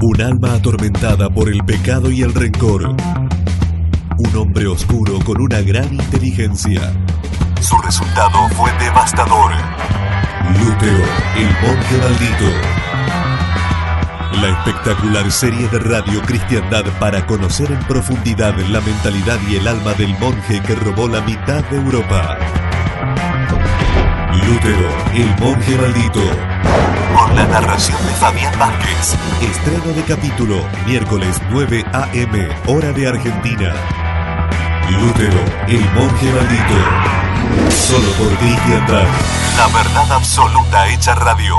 Un alma atormentada por el pecado y el rencor. Un hombre oscuro con una gran inteligencia. Su resultado fue devastador. Lutero, el monje maldito. La espectacular serie de radio Cristiandad para conocer en profundidad la mentalidad y el alma del monje que robó la mitad de Europa. Lutero, el monje maldito. Con la narración de Fabián Vázquez. Estreno de capítulo, miércoles 9 a.m., hora de Argentina. Lutero, el monje maldito. Solo por Cristiandad. La verdad absoluta hecha radio.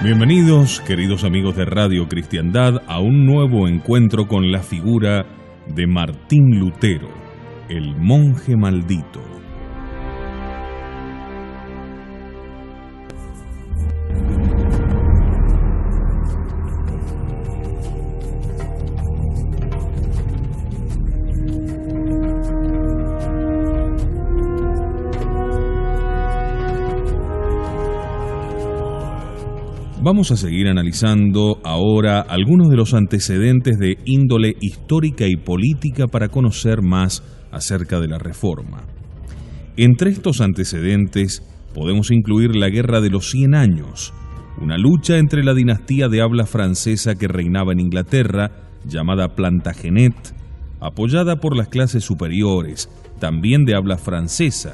Bienvenidos, queridos amigos de Radio Cristiandad, a un nuevo encuentro con la figura de Martín Lutero, el monje maldito. Vamos a seguir analizando ahora algunos de los antecedentes de índole histórica y política para conocer más acerca de la Reforma. Entre estos antecedentes podemos incluir la Guerra de los 100 Años, una lucha entre la dinastía de habla francesa que reinaba en Inglaterra, llamada Plantagenet, apoyada por las clases superiores, también de habla francesa,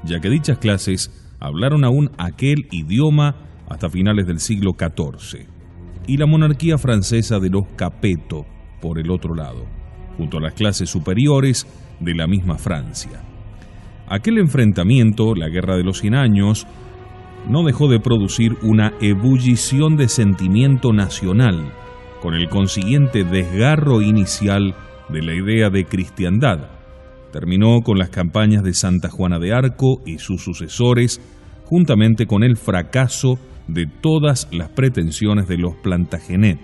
ya que dichas clases hablaron aún aquel idioma hasta finales del siglo XIV, y la monarquía francesa de los Capeto, por el otro lado, junto a las clases superiores de la misma Francia. Aquel enfrentamiento, la Guerra de los 100 Años, no dejó de producir una ebullición de sentimiento nacional, con el consiguiente desgarro inicial de la idea de cristiandad. Terminó con las campañas de Santa Juana de Arco y sus sucesores, juntamente con el fracaso de todas las pretensiones de los Plantagenet.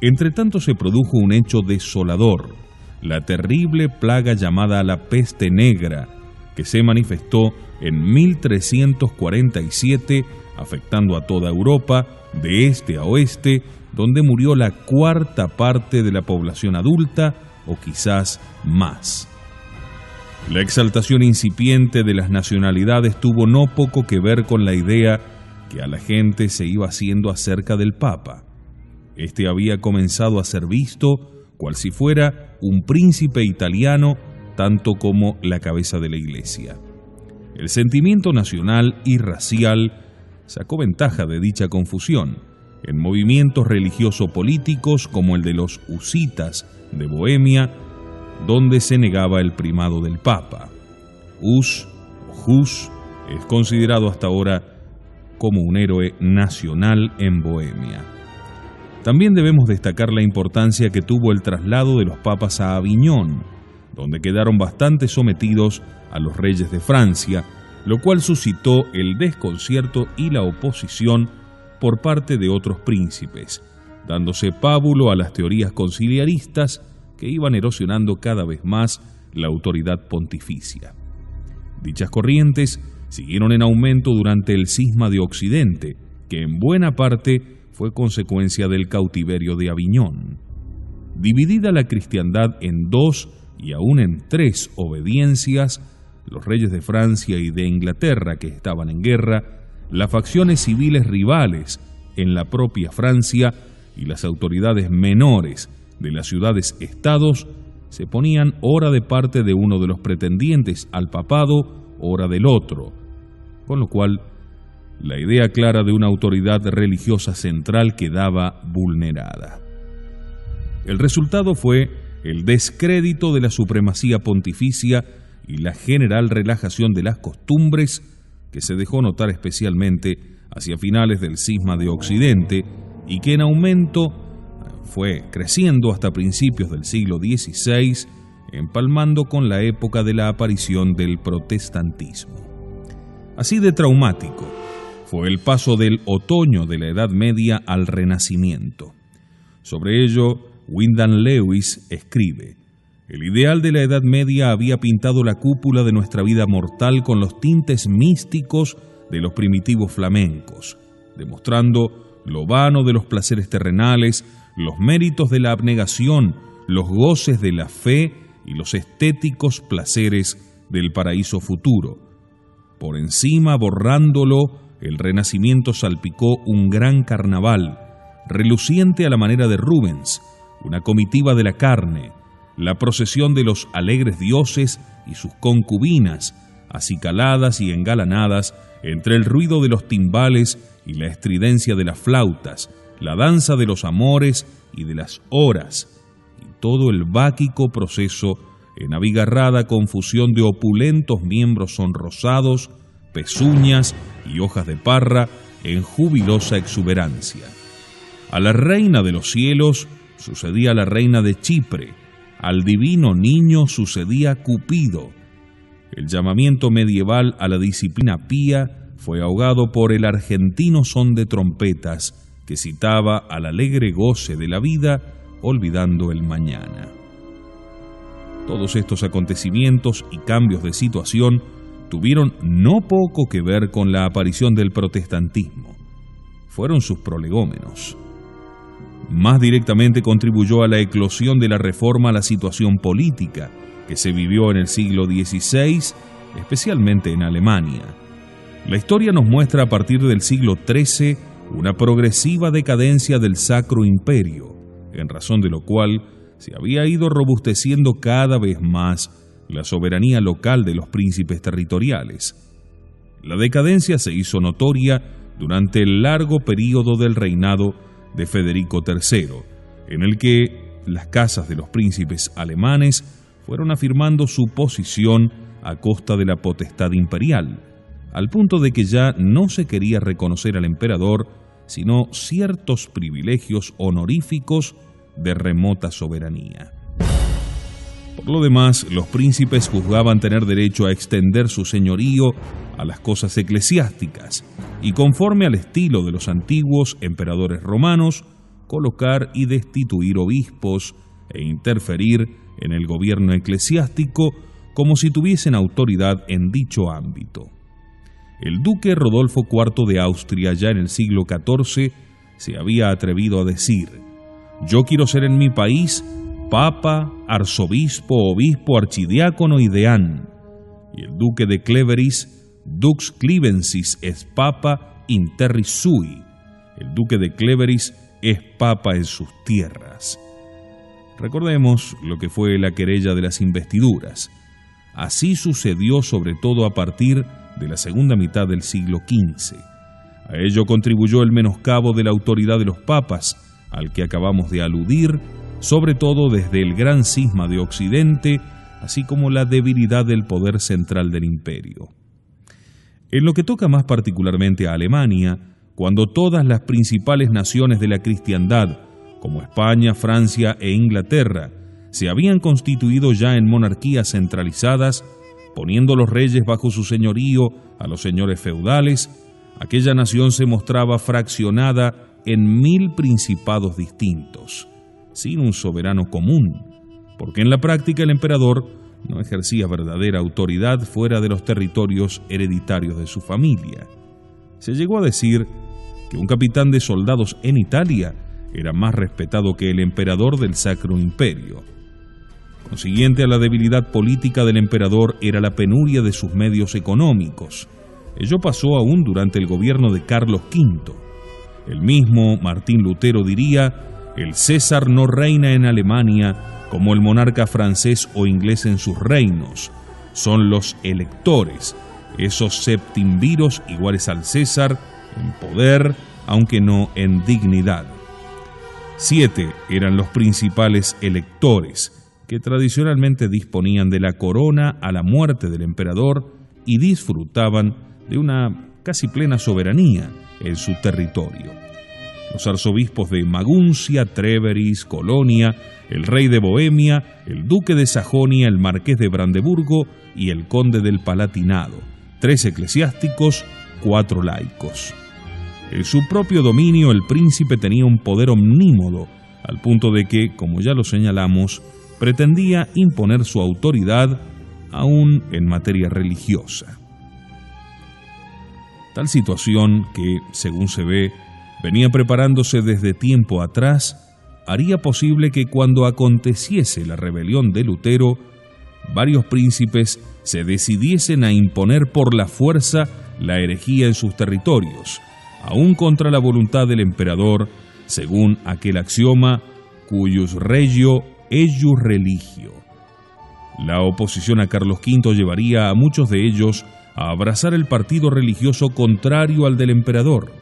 Entre tanto se produjo un hecho desolador, la terrible plaga llamada la peste negra, que se manifestó en 1347, afectando a toda Europa, de este a oeste, donde murió la cuarta parte de la población adulta, o quizás más. La exaltación incipiente de las nacionalidades tuvo no poco que ver con la idea que a la gente se iba haciendo acerca del Papa. Este había comenzado a ser visto cual si fuera un príncipe italiano, tanto como la cabeza de la Iglesia. El sentimiento nacional y racial sacó ventaja de dicha confusión en movimientos religioso-políticos como el de los husitas de Bohemia, donde se negaba el primado del Papa. Hus es considerado hasta ahora como un héroe nacional en Bohemia. También debemos destacar la importancia que tuvo el traslado de los papas a Aviñón, donde quedaron bastante sometidos a los reyes de Francia, lo cual suscitó el desconcierto y la oposición por parte de otros príncipes, dándose pábulo a las teorías conciliaristas que iban erosionando cada vez más la autoridad pontificia. Dichas corrientes siguieron en aumento durante el cisma de Occidente, que en buena parte fue consecuencia del cautiverio de Aviñón. Dividida la cristiandad en 2 y aún en 3 obediencias, los reyes de Francia y de Inglaterra que estaban en guerra, las facciones civiles rivales en la propia Francia y las autoridades menores de las ciudades-estados se ponían ora de parte de uno de los pretendientes al papado, ora del otro, con lo cual la idea clara de una autoridad religiosa central quedaba vulnerada. El resultado fue el descrédito de la supremacía pontificia y la general relajación de las costumbres que se dejó notar especialmente hacia finales del cisma de Occidente y que en aumento fue creciendo hasta principios del siglo XVI, empalmando con la época de la aparición del protestantismo. Así de traumático fue el paso del otoño de la Edad Media al Renacimiento. Sobre ello, Wyndham Lewis escribe: el ideal de la Edad Media había pintado la cúpula de nuestra vida mortal con los tintes místicos de los primitivos flamencos, demostrando lo vano de los placeres terrenales, los méritos de la abnegación, los goces de la fe y los estéticos placeres del paraíso futuro. Por encima, borrándolo, el Renacimiento salpicó un gran carnaval, reluciente a la manera de Rubens, una comitiva de la carne, la procesión de los alegres dioses y sus concubinas, acicaladas y engalanadas entre el ruido de los timbales y la estridencia de las flautas, la danza de los amores y de las horas, y todo el báquico proceso en abigarrada confusión de opulentos miembros sonrosados, pezuñas y hojas de parra en jubilosa exuberancia. A la reina de los cielos sucedía la reina de Chipre, al divino niño sucedía Cupido. El llamamiento medieval a la disciplina pía fue ahogado por el argentino son de trompetas que citaba al alegre goce de la vida, olvidando el mañana. Todos estos acontecimientos y cambios de situación tuvieron no poco que ver con la aparición del protestantismo. Fueron sus prolegómenos. Más directamente contribuyó a la eclosión de la Reforma a la situación política que se vivió en el siglo XVI, especialmente en Alemania. La historia nos muestra a partir del siglo XIII una progresiva decadencia del Sacro Imperio, en razón de lo cual se había ido robusteciendo cada vez más la soberanía local de los príncipes territoriales. La decadencia se hizo notoria durante el largo período del reinado de Federico III, en el que las casas de los príncipes alemanes fueron afirmando su posición a costa de la potestad imperial, al punto de que ya no se quería reconocer al emperador, sino ciertos privilegios honoríficos de remota soberanía. Por lo demás, los príncipes juzgaban tener derecho a extender su señorío a las cosas eclesiásticas y, conforme al estilo de los antiguos emperadores romanos, colocar y destituir obispos e interferir en el gobierno eclesiástico como si tuviesen autoridad en dicho ámbito. El duque Rodolfo IV de Austria, ya en el siglo XIV, se había atrevido a decir: «Yo quiero ser en mi país papa, arzobispo, obispo, archidiácono y deán». Y el duque de Cleveris: «Dux Clivensis es papa in terris sui». El duque de Cleveris es papa en sus tierras. Recordemos lo que fue la querella de las investiduras. Así sucedió sobre todo a partir de la segunda mitad del siglo XV. A ello contribuyó el menoscabo de la autoridad de los papas, al que acabamos de aludir, sobre todo desde el gran cisma de Occidente, así como la debilidad del poder central del imperio. En lo que toca más particularmente a Alemania, cuando todas las principales naciones de la cristiandad, como España, Francia e Inglaterra, se habían constituido ya en monarquías centralizadas, poniendo los reyes bajo su señorío a los señores feudales, aquella nación se mostraba fraccionada en 1000 principados distintos, sin un soberano común, porque en la práctica el emperador no ejercía verdadera autoridad fuera de los territorios hereditarios de su familia. Se llegó a decir que un capitán de soldados en Italia era más respetado que el emperador del Sacro Imperio. Consiguiente a la debilidad política del emperador era la penuria de sus medios económicos. Ello pasó aún durante el gobierno de Carlos V. El mismo Martín Lutero diría: «El César no reina en Alemania como el monarca francés o inglés en sus reinos. Son los electores, esos septimviros iguales al César en poder, aunque no en dignidad». 7 eran los principales electores, que tradicionalmente disponían de la corona a la muerte del emperador y disfrutaban de una casi plena soberanía en su territorio. Los arzobispos de Maguncia, Treveris, Colonia, el rey de Bohemia, el duque de Sajonia, el marqués de Brandeburgo y el conde del Palatinado, 3 eclesiásticos, 4 laicos. En su propio dominio el príncipe tenía un poder omnímodo, al punto de que, como ya lo señalamos, pretendía imponer su autoridad aún en materia religiosa. Tal situación que, según se ve, venía preparándose desde tiempo atrás, haría posible que cuando aconteciese la rebelión de Lutero, varios príncipes se decidiesen a imponer por la fuerza la herejía en sus territorios, aún contra la voluntad del emperador, según aquel axioma cuius regio eius religio. La oposición a Carlos V llevaría a muchos de ellos a abrazar el partido religioso contrario al del emperador.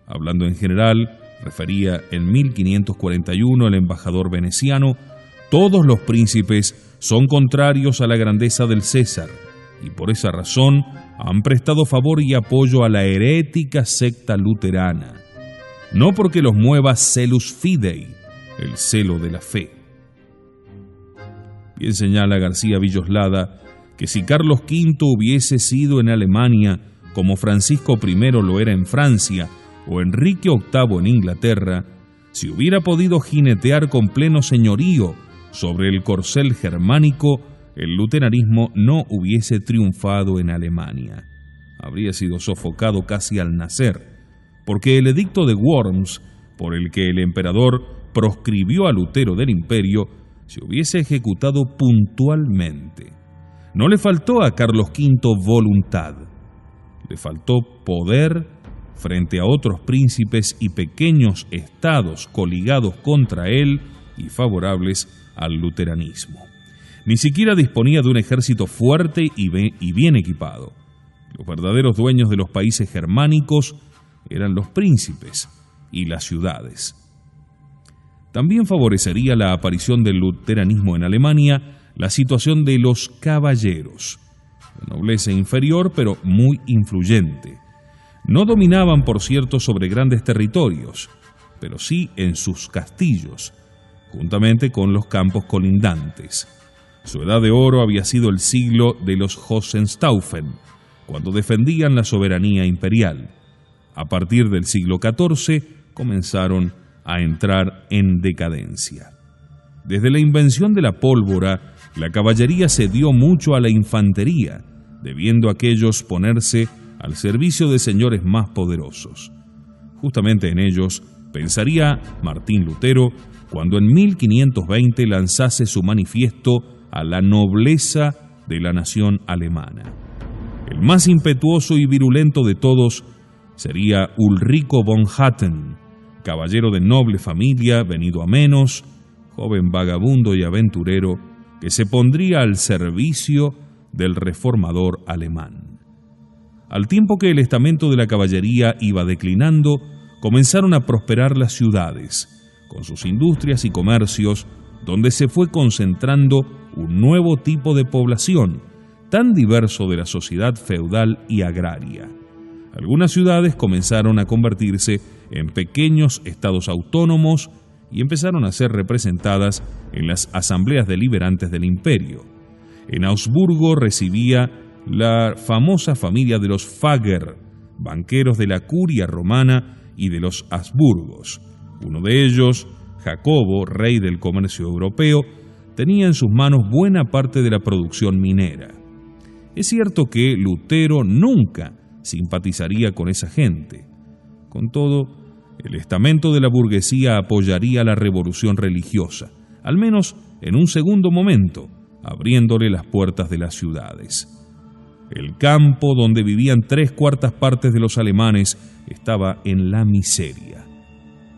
Hablando en general, refería en 1541 el embajador veneciano, todos los príncipes son contrarios a la grandeza del César y por esa razón han prestado favor y apoyo a la herética secta luterana, no porque los mueva celus fidei, el celo de la fe. Bien señala García Villoslada que si Carlos V hubiese sido en Alemania como Francisco I lo era en Francia o Enrique VIII en Inglaterra, si hubiera podido jinetear con pleno señorío sobre el corcel germánico, el luteranismo no hubiese triunfado en Alemania. Habría sido sofocado casi al nacer, porque el edicto de Worms, por el que el emperador proscribió a Lutero del imperio, se hubiese ejecutado puntualmente. No le faltó a Carlos V voluntad, le faltó poder frente a otros príncipes y pequeños estados coligados contra él y favorables al luteranismo. Ni siquiera disponía de un ejército fuerte y bien equipado. Los verdaderos dueños de los países germánicos eran los príncipes y las ciudades. También favorecería la aparición del luteranismo en Alemania la situación de los caballeros, la nobleza inferior pero muy influyente. No dominaban, por cierto, sobre grandes territorios, pero sí en sus castillos, juntamente con los campos colindantes. Su edad de oro había sido el siglo de los Hohenstaufen, cuando defendían la soberanía imperial. A partir del siglo XIV comenzaron a entrar en decadencia. Desde la invención de la pólvora, la caballería cedió mucho a la infantería, debiendo aquellos ponerse al servicio de señores más poderosos. Justamente en ellos pensaría Martín Lutero cuando en 1520 lanzase su manifiesto a la nobleza de la nación alemana. El más impetuoso y virulento de todos sería Ulrico von Hatten, caballero de noble familia, venido a menos, joven vagabundo y aventurero, que se pondría al servicio del reformador alemán. Al tiempo que el estamento de la caballería iba declinando, comenzaron a prosperar las ciudades, con sus industrias y comercios, donde se fue concentrando un nuevo tipo de población, tan diverso de la sociedad feudal y agraria. Algunas ciudades comenzaron a convertirse en pequeños estados autónomos y empezaron a ser representadas en las asambleas deliberantes del imperio. En Augsburgo residía la famosa familia de los Fagger, banqueros de la curia romana y de los Habsburgos. Uno de ellos, Jacobo, rey del comercio europeo, tenía en sus manos buena parte de la producción minera. Es cierto que Lutero nunca simpatizaría con esa gente. Con todo, el estamento de la burguesía apoyaría la revolución religiosa, al menos en un segundo momento, abriéndole las puertas de las ciudades. El campo donde vivían 3/4 partes de los alemanes estaba en la miseria,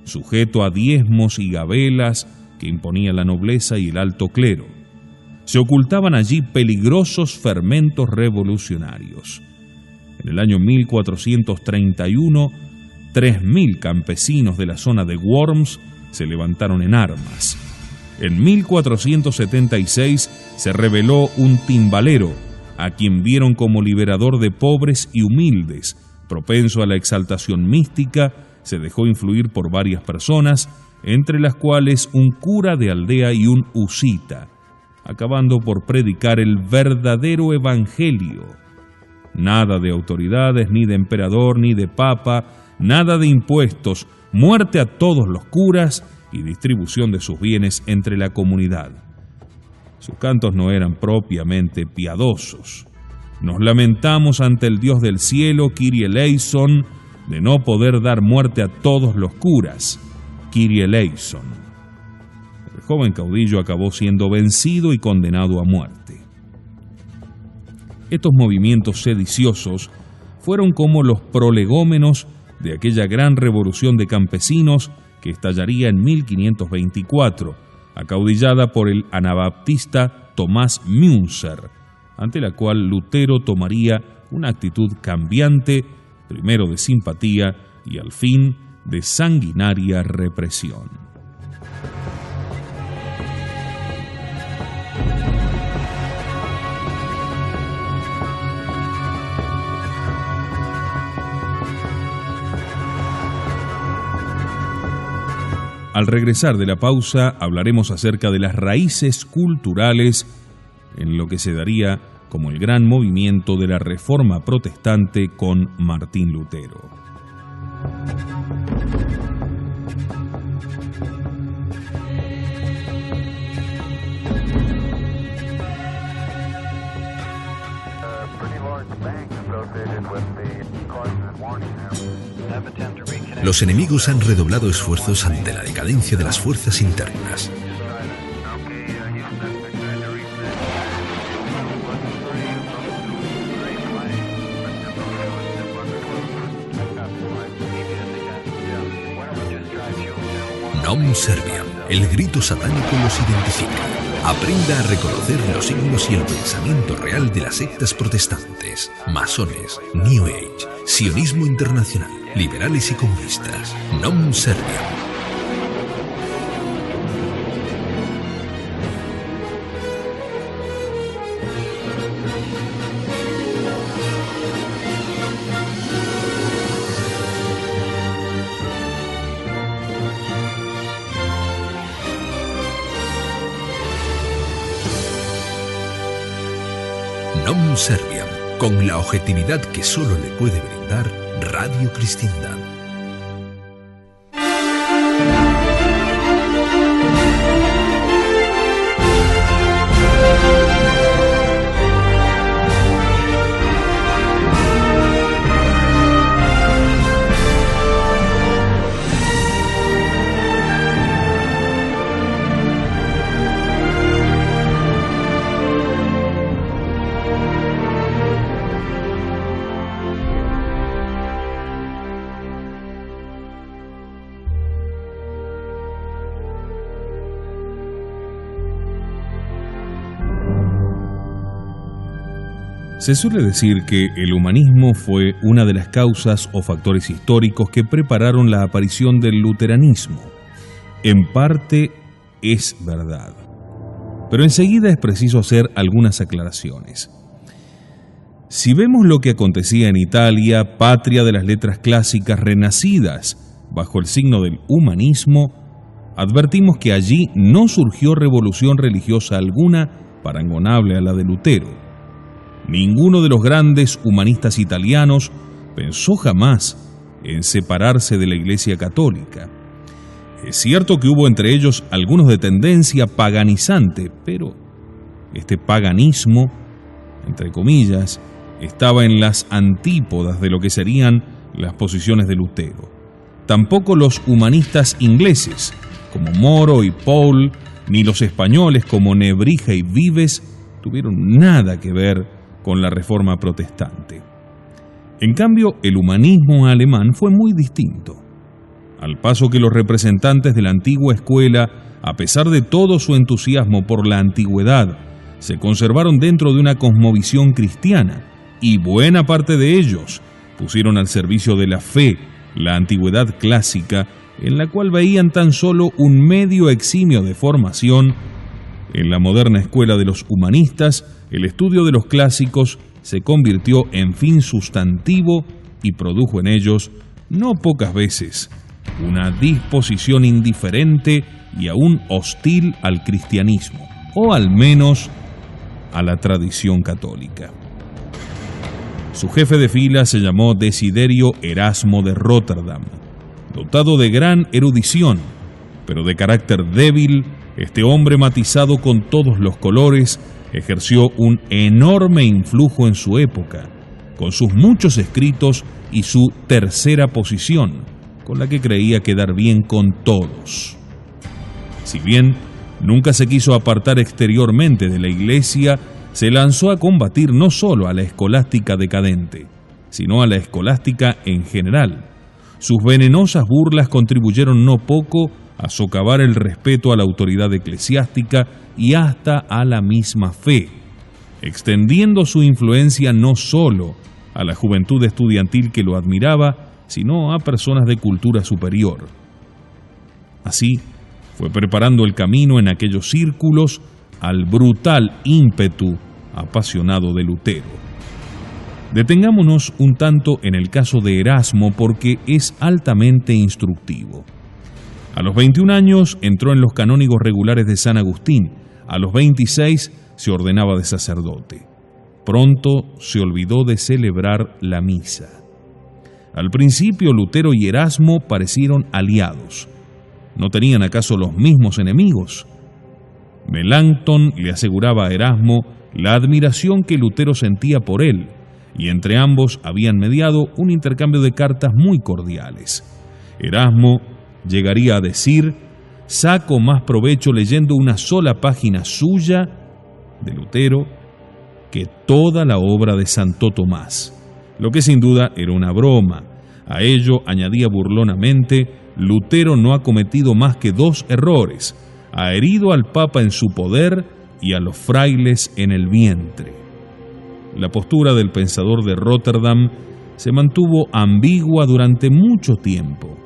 sujeto a diezmos y gabelas que imponía la nobleza y el alto clero. Se ocultaban allí peligrosos fermentos revolucionarios. En el año 1431, 3.000 campesinos de la zona de Worms se levantaron en armas. En 1476 se rebeló un timbalero, a quien vieron como liberador de pobres y humildes. Propenso a la exaltación mística, se dejó influir por varias personas, entre las cuales un cura de aldea y un husita, acabando por predicar el verdadero evangelio. Nada de autoridades, ni de emperador, ni de papa, nada de impuestos, muerte a todos los curas y distribución de sus bienes entre la comunidad. Sus cantos no eran propiamente piadosos. Nos lamentamos ante el Dios del cielo, Kyrie eleison, de no poder dar muerte a todos los curas, Kyrie eleison. El joven caudillo acabó siendo vencido y condenado a muerte. Estos movimientos sediciosos fueron como los prolegómenos de aquella gran revolución de campesinos que estallaría en 1524, acaudillada por el anabaptista Tomás Münzer, ante la cual Lutero tomaría una actitud cambiante, primero de simpatía y al fin de sanguinaria represión. Al regresar de la pausa hablaremos acerca de las raíces culturales en lo que se daría como el gran movimiento de la Reforma Protestante con Martín Lutero. Los enemigos han redoblado esfuerzos ante la decadencia de las fuerzas internas. Nom Serviam, el grito satánico los identifica. Aprenda a reconocer los signos y el pensamiento real de las sectas protestantes, masones, New Age, sionismo internacional, liberales y comunistas. Nom Serviam. Nom Serviam, con la objetividad que solo le puede brindar Radio Cristiandad. Se suele decir que el humanismo fue una de las causas o factores históricos que prepararon la aparición del luteranismo. En parte es verdad, pero enseguida es preciso hacer algunas aclaraciones. Si vemos lo que acontecía en Italia, patria de las letras clásicas renacidas bajo el signo del humanismo, advertimos que allí no surgió revolución religiosa alguna parangonable a la de Lutero. Ninguno de los grandes humanistas italianos pensó jamás en separarse de la Iglesia Católica. Es cierto que hubo entre ellos algunos de tendencia paganizante, pero este paganismo, entre comillas, estaba en las antípodas de lo que serían las posiciones de Lutero. Tampoco los humanistas ingleses, como Moro y Paul, ni los españoles como Nebrija y Vives, tuvieron nada que ver con la Reforma Protestante. En cambio, el humanismo alemán fue muy distinto. Al paso que los representantes de la antigua escuela, a pesar de todo su entusiasmo por la antigüedad, se conservaron dentro de una cosmovisión cristiana, y buena parte de ellos pusieron al servicio de la fe la antigüedad clásica, en la cual veían tan solo un medio eximio de formación. En la moderna escuela de los humanistas, el estudio de los clásicos se convirtió en fin sustantivo y produjo en ellos, no pocas veces, una disposición indiferente y aún hostil al cristianismo, o al menos a la tradición católica. Su jefe de fila se llamó Desiderio Erasmo de Róterdam. Dotado de gran erudición, pero de carácter débil, este hombre matizado con todos los colores ejerció un enorme influjo en su época, con sus muchos escritos y su tercera posición, con la que creía quedar bien con todos. Si bien nunca se quiso apartar exteriormente de la Iglesia, se lanzó a combatir no solo a la escolástica decadente, sino a la escolástica en general. Sus venenosas burlas contribuyeron no poco a socavar el respeto a la autoridad eclesiástica y hasta a la misma fe, extendiendo su influencia no solo a la juventud estudiantil que lo admiraba, sino a personas de cultura superior. Así, fue preparando el camino en aquellos círculos al brutal ímpetu apasionado de Lutero. Detengámonos un tanto en el caso de Erasmo porque es altamente instructivo. A los 21 años entró en los canónigos regulares de San Agustín. A los 26 se ordenaba de sacerdote. Pronto se olvidó de celebrar la misa. Al principio Lutero y Erasmo parecieron aliados. ¿No tenían acaso los mismos enemigos? Melanchthon le aseguraba a Erasmo la admiración que Lutero sentía por él, y entre ambos habían mediado un intercambio de cartas muy cordiales. Erasmo llegaría a decir: saco más provecho leyendo una sola página suya, de Lutero, que toda la obra de Santo Tomás, lo que sin duda era una broma. A ello añadía burlonamente: Lutero no ha cometido más que 2 errores, ha herido al Papa en su poder y a los frailes en el vientre. La postura del pensador de Róterdam se mantuvo ambigua durante mucho tiempo.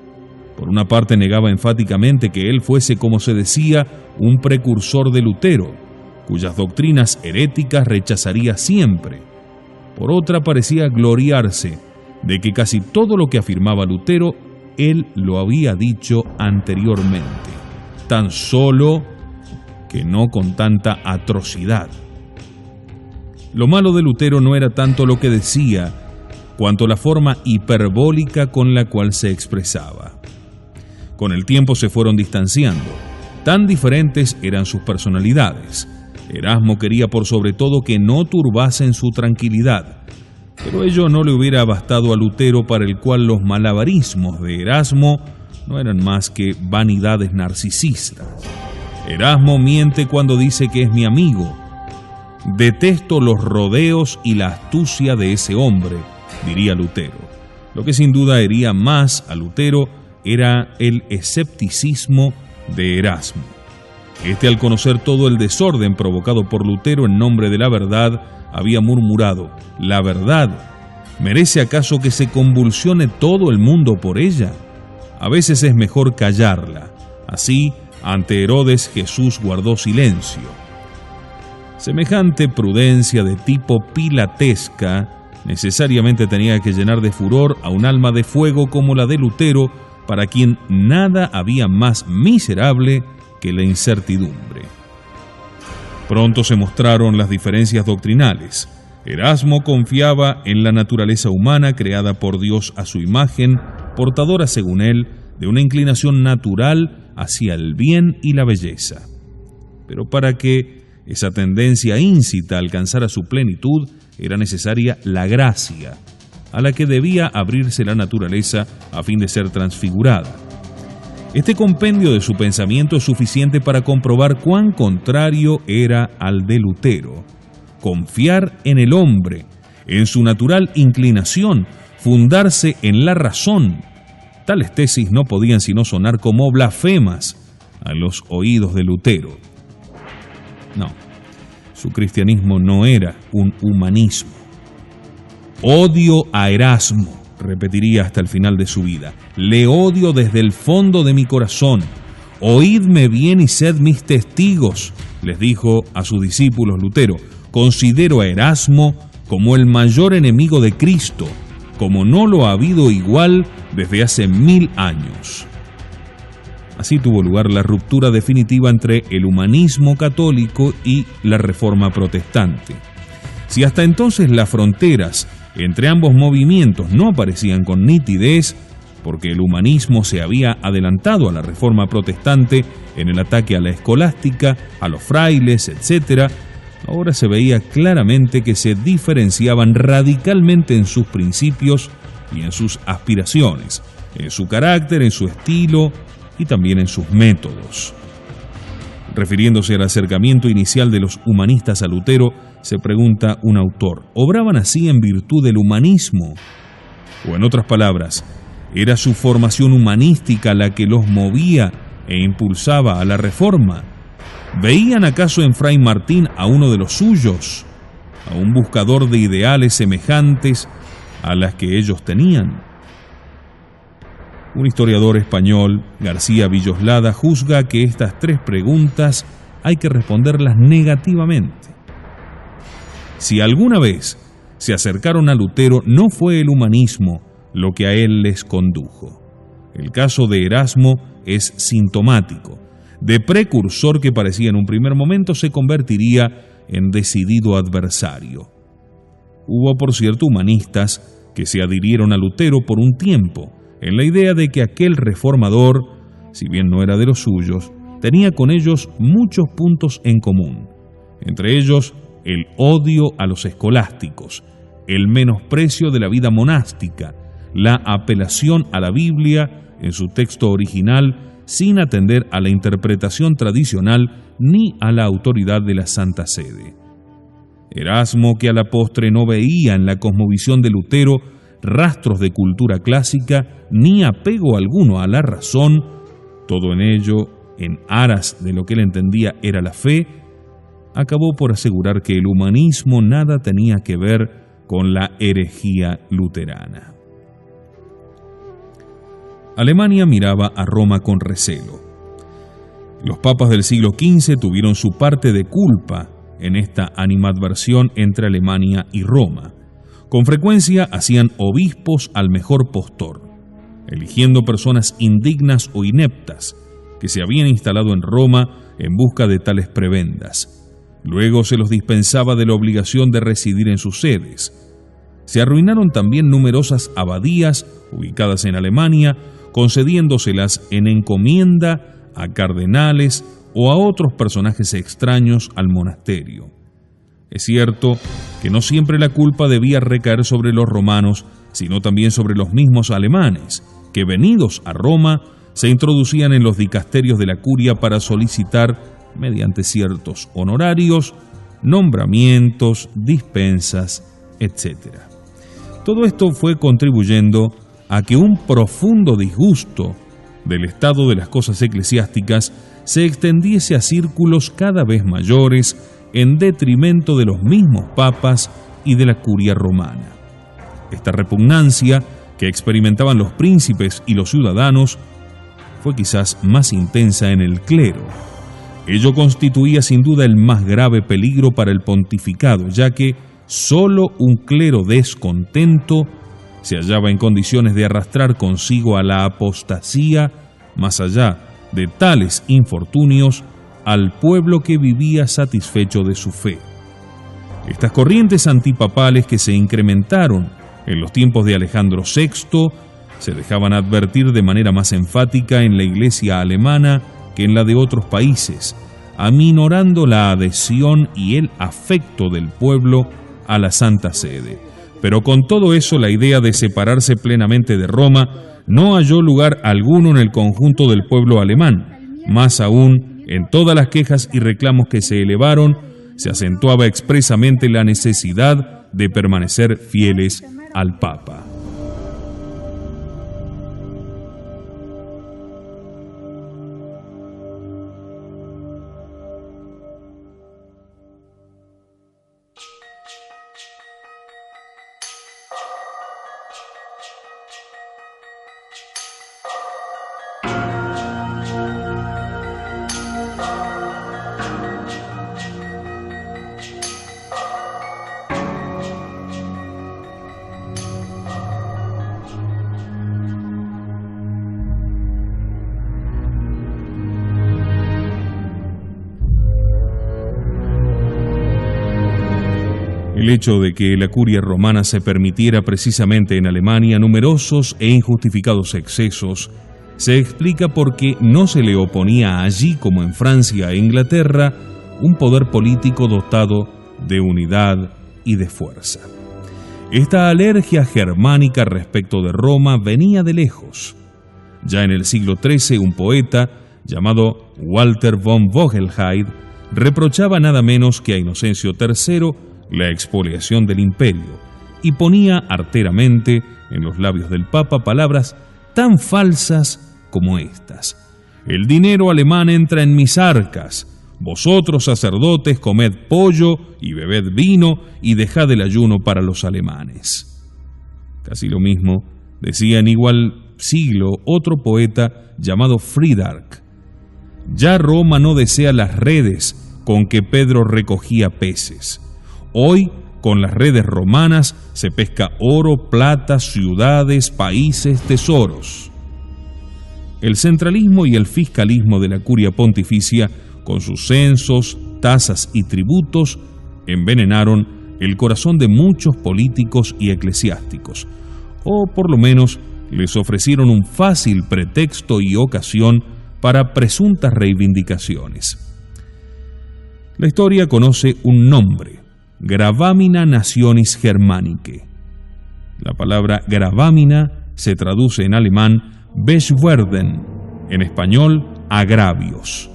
Por una parte negaba enfáticamente que él fuese, como se decía, un precursor de Lutero, cuyas doctrinas heréticas rechazaría siempre. Por otra, parecía gloriarse de que casi todo lo que afirmaba Lutero, él lo había dicho anteriormente, tan solo que no con tanta atrocidad. Lo malo de Lutero no era tanto lo que decía, cuanto la forma hiperbólica con la cual se expresaba. Con el tiempo se fueron distanciando. Tan diferentes eran sus personalidades. Erasmo quería por sobre todo que no turbasen su tranquilidad, pero ello no le hubiera bastado a Lutero, para el cual los malabarismos de Erasmo no eran más que vanidades narcisistas. Erasmo miente cuando dice que es mi amigo. Detesto los rodeos y la astucia de ese hombre, diría Lutero. Lo que sin duda hería más a Lutero era el escepticismo de Erasmo. Este, al conocer todo el desorden provocado por Lutero en nombre de la verdad, había murmurado: ¿la verdad merece acaso que se convulsione todo el mundo por ella? A veces es mejor callarla. Así, ante Herodes, Jesús guardó silencio. Semejante prudencia de tipo pilatesca necesariamente tenía que llenar de furor a un alma de fuego como la de Lutero, para quien nada había más miserable que la incertidumbre. Pronto se mostraron las diferencias doctrinales. Erasmo confiaba en la naturaleza humana creada por Dios a su imagen, portadora, según él, de una inclinación natural hacia el bien y la belleza. Pero para que esa tendencia íncita alcanzara su plenitud, era necesaria la gracia, a la que debía abrirse la naturaleza a fin de ser transfigurada. Este compendio de su pensamiento es suficiente para comprobar cuán contrario era al de Lutero. Confiar en el hombre, en su natural inclinación, fundarse en la razón. Tales tesis no podían sino sonar como blasfemas a los oídos de Lutero. No, su cristianismo no era un humanismo. Odio a Erasmo, repetiría hasta el final de su vida. Le odio desde el fondo de mi corazón. Oídme bien y sed mis testigos, les dijo a sus discípulos Lutero. Considero a Erasmo como el mayor enemigo de Cristo, como no lo ha habido igual desde hace 1000 años. Así tuvo lugar la ruptura definitiva entre el humanismo católico y la Reforma protestante. Si hasta entonces las fronteras entre ambos movimientos no aparecían con nitidez, porque el humanismo se había adelantado a la Reforma protestante en el ataque a la escolástica, a los frailes, etc., ahora se veía claramente que se diferenciaban radicalmente en sus principios y en sus aspiraciones, en su carácter, en su estilo y también en sus métodos. Refiriéndose al acercamiento inicial de los humanistas a Lutero, se pregunta un autor, ¿obraban así en virtud del humanismo? O en otras palabras, ¿era su formación humanística la que los movía e impulsaba a la reforma? ¿Veían acaso en Fray Martín a uno de los suyos, a un buscador de ideales semejantes a las que ellos tenían? Un historiador español, García Villoslada, juzga que estas tres preguntas hay que responderlas negativamente. Si alguna vez se acercaron a Lutero, no fue el humanismo lo que a él les condujo. El caso de Erasmo es sintomático. De precursor que parecía en un primer momento se convertiría en decidido adversario. Hubo, por cierto, humanistas que se adhirieron a Lutero por un tiempo, en la idea de que aquel reformador, si bien no era de los suyos, tenía con ellos muchos puntos en común, entre ellos el odio a los escolásticos, el menosprecio de la vida monástica, la apelación a la Biblia en su texto original sin atender a la interpretación tradicional ni a la autoridad de la Santa Sede. Erasmo, que a la postre no veía en la cosmovisión de Lutero rastros de cultura clásica ni apego alguno a la razón, todo en ello en aras de lo que él entendía era la fe, acabó por asegurar que el humanismo nada tenía que ver con la herejía luterana. Alemania miraba a Roma con recelo. Los papas del siglo XV tuvieron su parte de culpa en esta animadversión entre Alemania y Roma. Con frecuencia hacían obispos al mejor postor, eligiendo personas indignas o ineptas que se habían instalado en Roma en busca de tales prebendas. Luego se los dispensaba de la obligación de residir en sus sedes. Se arruinaron también numerosas abadías ubicadas en Alemania, concediéndoselas en encomienda a cardenales o a otros personajes extraños al monasterio. Es cierto que no siempre la culpa debía recaer sobre los romanos, sino también sobre los mismos alemanes, que venidos a Roma se introducían en los dicasterios de la curia para solicitar, mediante ciertos honorarios, nombramientos, dispensas, etc. Todo esto fue contribuyendo a que un profundo disgusto del estado de las cosas eclesiásticas se extendiese a círculos cada vez mayores en detrimento de los mismos papas y de la curia romana. Esta repugnancia que experimentaban los príncipes y los ciudadanos fue quizás más intensa en el clero. Ello constituía sin duda el más grave peligro para el pontificado, ya que solo un clero descontento se hallaba en condiciones de arrastrar consigo a la apostasía, más allá de tales infortunios, al pueblo que vivía satisfecho de su fe. Estas corrientes antipapales que se incrementaron en los tiempos de Alejandro VI se dejaban advertir de manera más enfática en la Iglesia alemana que en la de otros países, aminorando la adhesión y el afecto del pueblo a la Santa Sede. Pero con todo eso, la idea de separarse plenamente de Roma no halló lugar alguno en el conjunto del pueblo alemán. Más aún, en todas las quejas y reclamos que se elevaron, se acentuaba expresamente la necesidad de permanecer fieles al Papa. El hecho de que la curia romana se permitiera precisamente en Alemania numerosos e injustificados excesos se explica porque no se le oponía allí, como en Francia e Inglaterra, un poder político dotado de unidad y de fuerza. Esta alergia germánica respecto de Roma venía de lejos. Ya en el siglo XIII, un poeta llamado Walter von Vogelheid reprochaba nada menos que a Inocencio III la expoliación del imperio y ponía arteramente en los labios del Papa palabras tan falsas como estas: el dinero alemán entra en mis arcas, vosotros sacerdotes comed pollo y bebed vino y dejad el ayuno para los alemanes. Casi lo mismo decía en igual siglo otro poeta llamado Fridark: ya Roma no desea las redes con que Pedro recogía peces. Hoy, con las redes romanas, se pesca oro, plata, ciudades, países, tesoros. El centralismo y el fiscalismo de la curia pontificia, con sus censos, tasas y tributos, envenenaron el corazón de muchos políticos y eclesiásticos, o por lo menos les ofrecieron un fácil pretexto y ocasión para presuntas reivindicaciones. La historia conoce un nombre: Gravamina Nationis Germanicae. La palabra gravamina se traduce en alemán Beschwerden, en español agravios.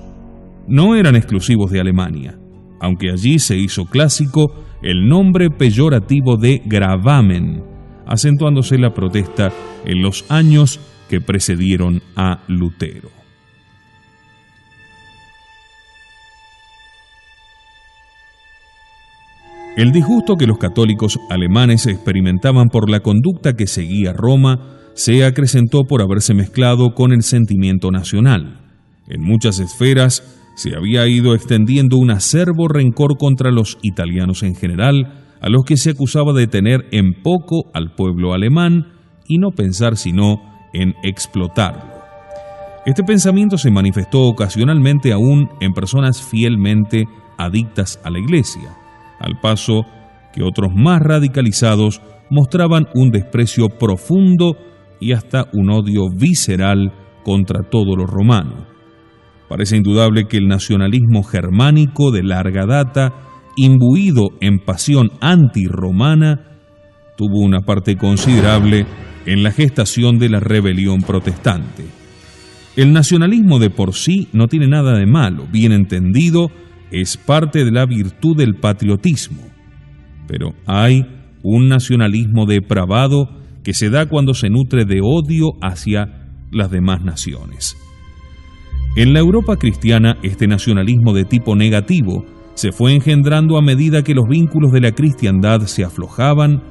No eran exclusivos de Alemania, aunque allí se hizo clásico el nombre peyorativo de gravamen, acentuándose la protesta en los años que precedieron a Lutero. El disgusto que los católicos alemanes experimentaban por la conducta que seguía Roma se acrecentó por haberse mezclado con el sentimiento nacional. En muchas esferas se había ido extendiendo un acerbo rencor contra los italianos en general, a los que se acusaba de tener en poco al pueblo alemán y no pensar sino en explotarlo. Este pensamiento se manifestó ocasionalmente aún en personas fielmente adictas a la Iglesia, al paso que otros más radicalizados mostraban un desprecio profundo y hasta un odio visceral contra todo lo romano. Parece indudable que el nacionalismo germánico de larga data, imbuido en pasión antirromana, tuvo una parte considerable en la gestación de la rebelión protestante. El nacionalismo de por sí no tiene nada de malo, bien entendido, es parte de la virtud del patriotismo. Pero hay un nacionalismo depravado que se da cuando se nutre de odio hacia las demás naciones. En la Europa cristiana, este nacionalismo de tipo negativo se fue engendrando a medida que los vínculos de la cristiandad se aflojaban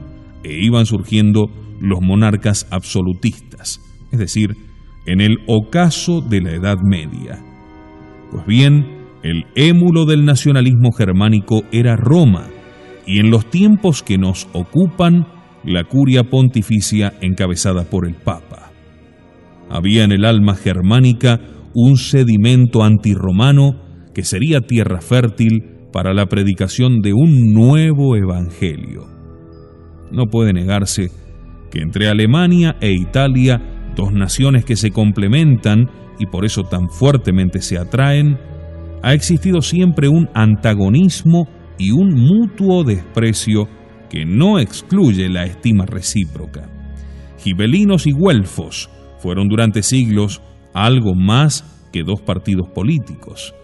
e iban surgiendo los monarcas absolutistas, es decir, en el ocaso de la Edad Media. Pues bien, el émulo del nacionalismo germánico era Roma, y en los tiempos que nos ocupan, la curia pontificia encabezada por el Papa. Había en el alma germánica un sedimento antirromano que sería tierra fértil para la predicación de un nuevo evangelio. No puede negarse que entre Alemania e Italia, dos naciones que se complementan y por eso tan fuertemente se atraen, ha existido siempre un antagonismo y un mutuo desprecio que no excluye la estima recíproca. Gibelinos y güelfos fueron durante siglos algo más que dos partidos políticos.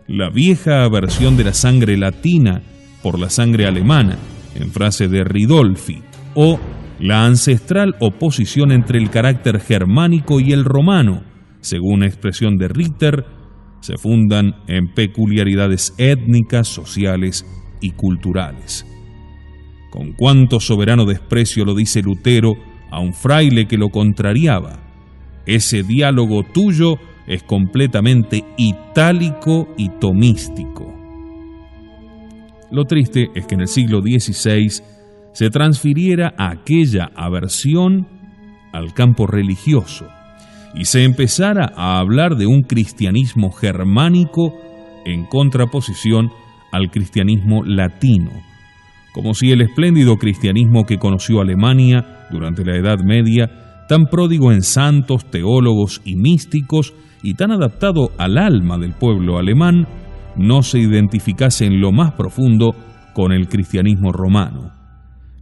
La vieja aversión de la sangre latina por la sangre alemana, en frase de Ridolfi, o la ancestral oposición entre el carácter germánico y el romano, según expresión de Ritter, se fundan en peculiaridades étnicas, sociales y culturales. Con cuánto soberano desprecio lo dice Lutero a un fraile que lo contrariaba: ese diálogo tuyo es completamente itálico y tomístico. Lo triste es que en el siglo XVI se transfiriera aquella aversión al campo religioso y se empezara a hablar de un cristianismo germánico en contraposición al cristianismo latino, como si el espléndido cristianismo que conoció Alemania durante la Edad Media, tan pródigo en santos, teólogos y místicos, y tan adaptado al alma del pueblo alemán, no se identificase en lo más profundo con el cristianismo romano.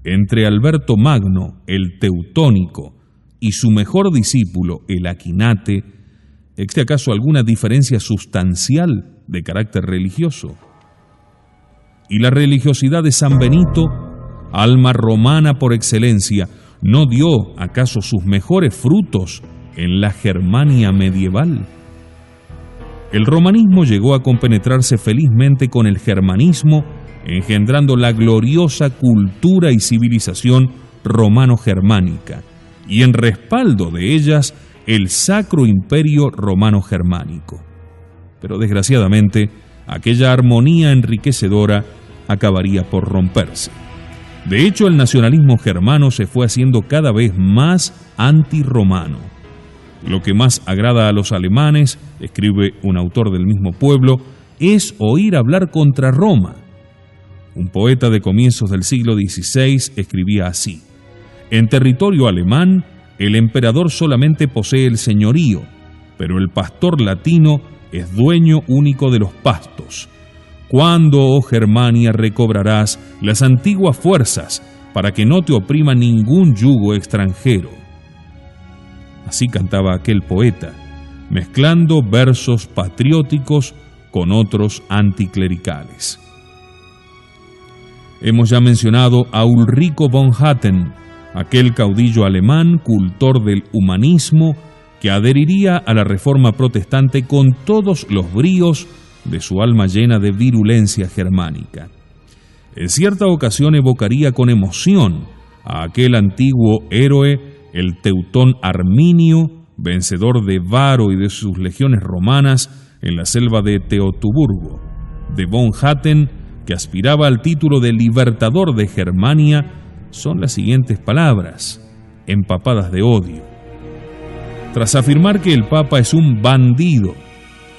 Entre Alberto Magno, el teutónico, y su mejor discípulo, el Aquinate, ¿existe acaso alguna diferencia sustancial de carácter religioso? Y la religiosidad de San Benito, alma romana por excelencia, ¿no dio acaso sus mejores frutos en la Germania medieval? El romanismo llegó a compenetrarse felizmente con el germanismo, engendrando la gloriosa cultura y civilización romano-germánica, y en respaldo de ellas el Sacro Imperio Romano-Germánico. Pero desgraciadamente, aquella armonía enriquecedora acabaría por romperse. De hecho, el nacionalismo germano se fue haciendo cada vez más antirromano. Lo que más agrada a los alemanes, escribe un autor del mismo pueblo, es oír hablar contra Roma. Un poeta de comienzos del siglo XVI escribía así: en territorio alemán, el emperador solamente posee el señorío, pero el pastor latino es dueño único de los pastos. ¿Cuándo, oh Germania, recobrarás las antiguas fuerzas para que no te oprima ningún yugo extranjero? Así cantaba aquel poeta, mezclando versos patrióticos con otros anticlericales. Hemos ya mencionado a Ulrico von Hatten, aquel caudillo alemán, cultor del humanismo, que adheriría a la Reforma protestante con todos los bríos de su alma llena de virulencia germánica. En cierta ocasión evocaría con emoción a aquel antiguo héroe, el teutón Arminio, vencedor de Varo y de sus legiones romanas en la selva de Teutoburgo. De von Hatten, que aspiraba al título de libertador de Germania, son las siguientes palabras, empapadas de odio. Tras afirmar que el Papa es un bandido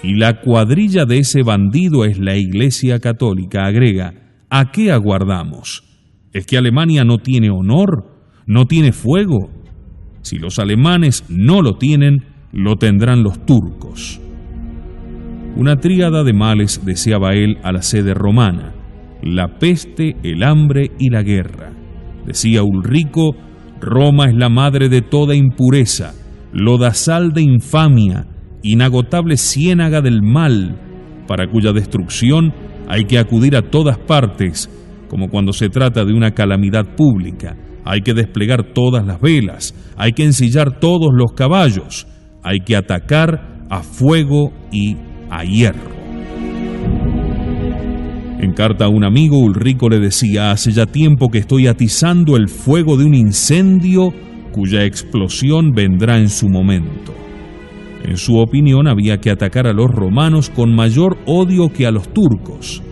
y la cuadrilla de ese bandido es la Iglesia Católica, agrega: ¿a qué aguardamos? ¿Es que Alemania no tiene honor? ¿No tiene fuego? Si los alemanes no lo tienen, lo tendrán los turcos. Una tríada de males deseaba él a la sede romana: la peste, el hambre y la guerra. Decía Ulrico: Roma es la madre de toda impureza, lodazal de infamia, inagotable ciénaga del mal, para cuya destrucción hay que acudir a todas partes, como cuando se trata de una calamidad pública. Hay que desplegar todas las velas, hay que ensillar todos los caballos, hay que atacar a fuego y a hierro. En carta a un amigo, Ulrico le decía: hace ya tiempo que estoy atizando el fuego de un incendio cuya explosión vendrá en su momento. En su opinión, había que atacar a los romanos con mayor odio que a los turcos.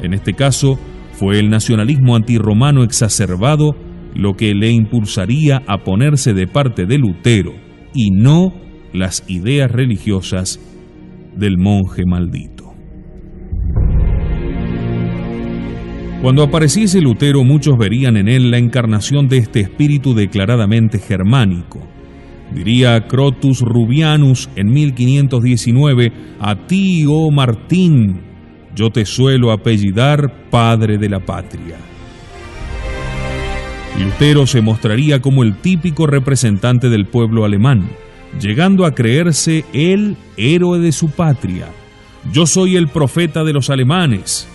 En este caso, fue el nacionalismo antirromano exacerbado lo que le impulsaría a ponerse de parte de Lutero, y no las ideas religiosas del monje maldito. Cuando apareciese Lutero, muchos verían en él la encarnación de este espíritu declaradamente germánico. Diría Crotus Rubianus en 1519: a ti, oh Martín, yo te suelo apellidar padre de la patria. Lutero se mostraría como el típico representante del pueblo alemán, llegando a creerse el héroe de su patria. Yo soy el profeta de los alemanes,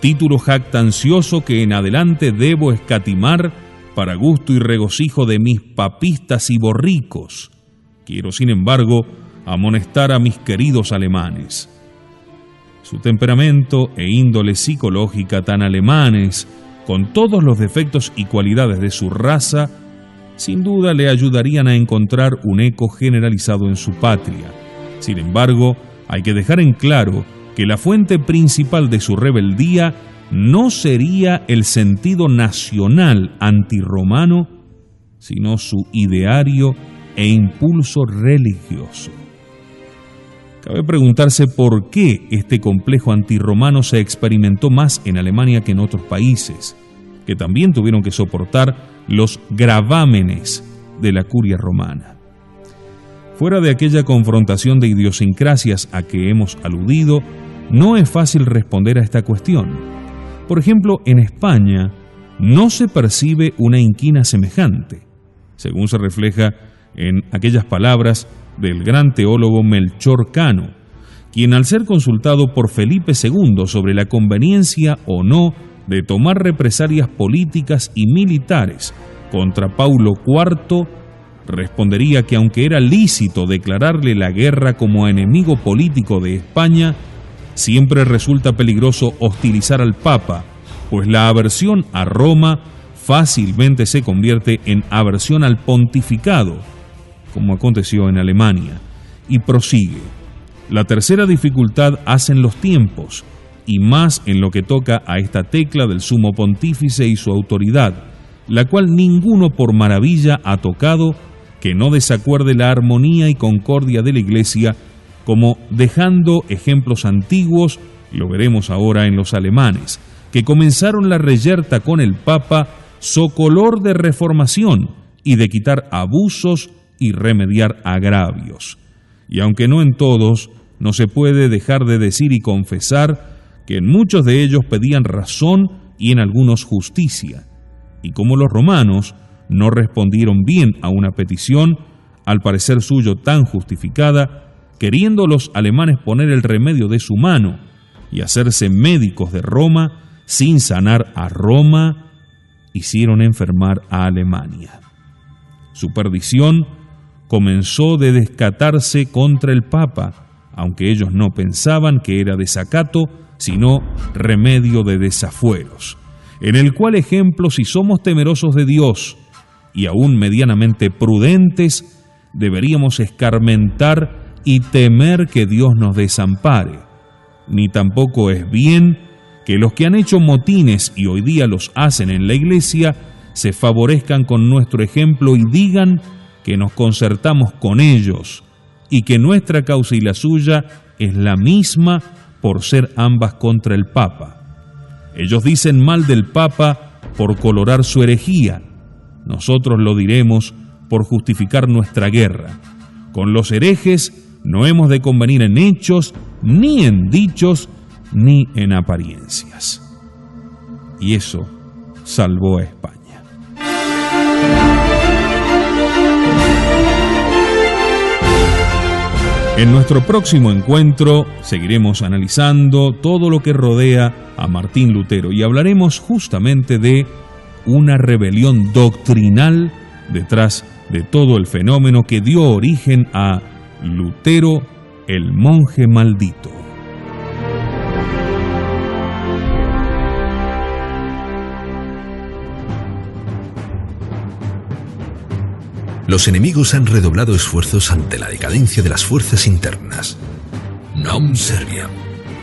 título jactancioso que en adelante debo escatimar para gusto y regocijo de mis papistas y borricos. Quiero, sin embargo, amonestar a mis queridos alemanes. Su temperamento e índole psicológica tan alemanes, con todos los defectos y cualidades de su raza, sin duda le ayudarían a encontrar un eco generalizado en su patria. Sin embargo, hay que dejar en claro que la fuente principal de su rebeldía no sería el sentido nacional antirromano, sino su ideario e impulso religioso. Cabe preguntarse por qué este complejo antirromano se experimentó más en Alemania que en otros países. que también tuvieron que soportar los gravámenes de la curia romana. Fuera de aquella confrontación de idiosincrasias a que hemos aludido, no es fácil responder a esta cuestión. Por ejemplo, en España no se percibe una inquina semejante, según se refleja en aquellas palabras del gran teólogo Melchor Cano, quien al ser consultado por Felipe II sobre la conveniencia o no de tomar represalias políticas y militares contra Paulo IV, respondería que aunque era lícito declararle la guerra como enemigo político de España, siempre resulta peligroso hostilizar al Papa, pues la aversión a Roma fácilmente se convierte en aversión al pontificado, como aconteció en Alemania, y prosigue. La tercera dificultad hacen los tiempos, y más en lo que toca a esta tecla del sumo pontífice y su autoridad, la cual ninguno por maravilla ha tocado que no desacuerde la armonía y concordia de la Iglesia, como dejando ejemplos antiguos, lo veremos ahora en los alemanes, que comenzaron la reyerta con el Papa socolor de reformación y de quitar abusos y remediar agravios. Y aunque no en todos, no se puede dejar de decir y confesar que en muchos de ellos pedían razón y en algunos justicia. Y como los romanos no respondieron bien a una petición, al parecer suyo tan justificada, queriendo los alemanes poner el remedio de su mano y hacerse médicos de Roma, sin sanar a Roma, hicieron enfermar a Alemania. Su perdición comenzó de descatarse contra el Papa, aunque ellos no pensaban que era desacato, sino remedio de desafueros, en el cual ejemplo, si somos temerosos de Dios y aún medianamente prudentes, deberíamos escarmentar y temer que Dios nos desampare. Ni tampoco es bien que los que han hecho motines y hoy día los hacen en la Iglesia se favorezcan con nuestro ejemplo y digan que nos concertamos con ellos y que nuestra causa y la suya es la misma por ser ambas contra el Papa. Ellos dicen mal del Papa por colorar su herejía. Nosotros lo diremos por justificar nuestra guerra. Con los herejes no hemos de convenir en hechos, ni en dichos, ni en apariencias. Y eso salvó a España. En nuestro próximo encuentro seguiremos analizando todo lo que rodea a Martín Lutero y hablaremos justamente de una rebelión doctrinal detrás de todo el fenómeno que dio origen a Lutero, el monje maldito. Los enemigos han redoblado esfuerzos ante la decadencia de las fuerzas internas. Non serviam.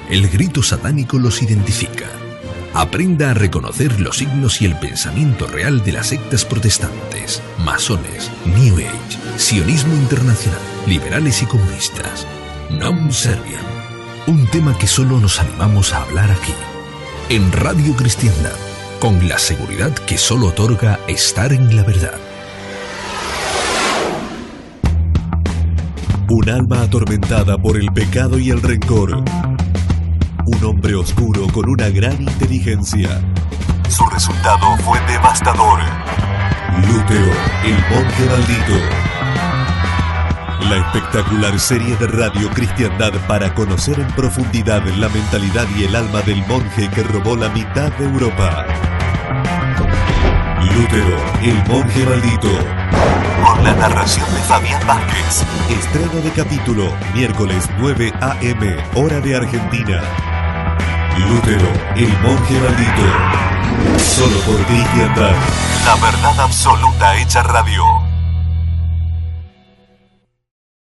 El grito satánico los identifica. Aprenda a reconocer los signos y el pensamiento real de las sectas protestantes, masones, New Age, sionismo internacional, liberales y comunistas. Non serviam. Un tema que solo nos animamos a hablar aquí, en Radio Cristiandad, con la seguridad que solo otorga estar en la verdad. Un alma atormentada por el pecado y el rencor. Un hombre oscuro con una gran inteligencia. Su resultado fue devastador. Lutero, el monje maldito. La espectacular serie de Radio Cristiandad para conocer en profundidad la mentalidad y el alma del monje que robó la mitad de Europa. Lutero, el monje maldito. Con la narración de Fabián Vázquez. Estreno de capítulo, miércoles 9 a.m., hora de Argentina. Lutero, el monje maldito. Solo por Cristiandad. La verdad absoluta hecha radio.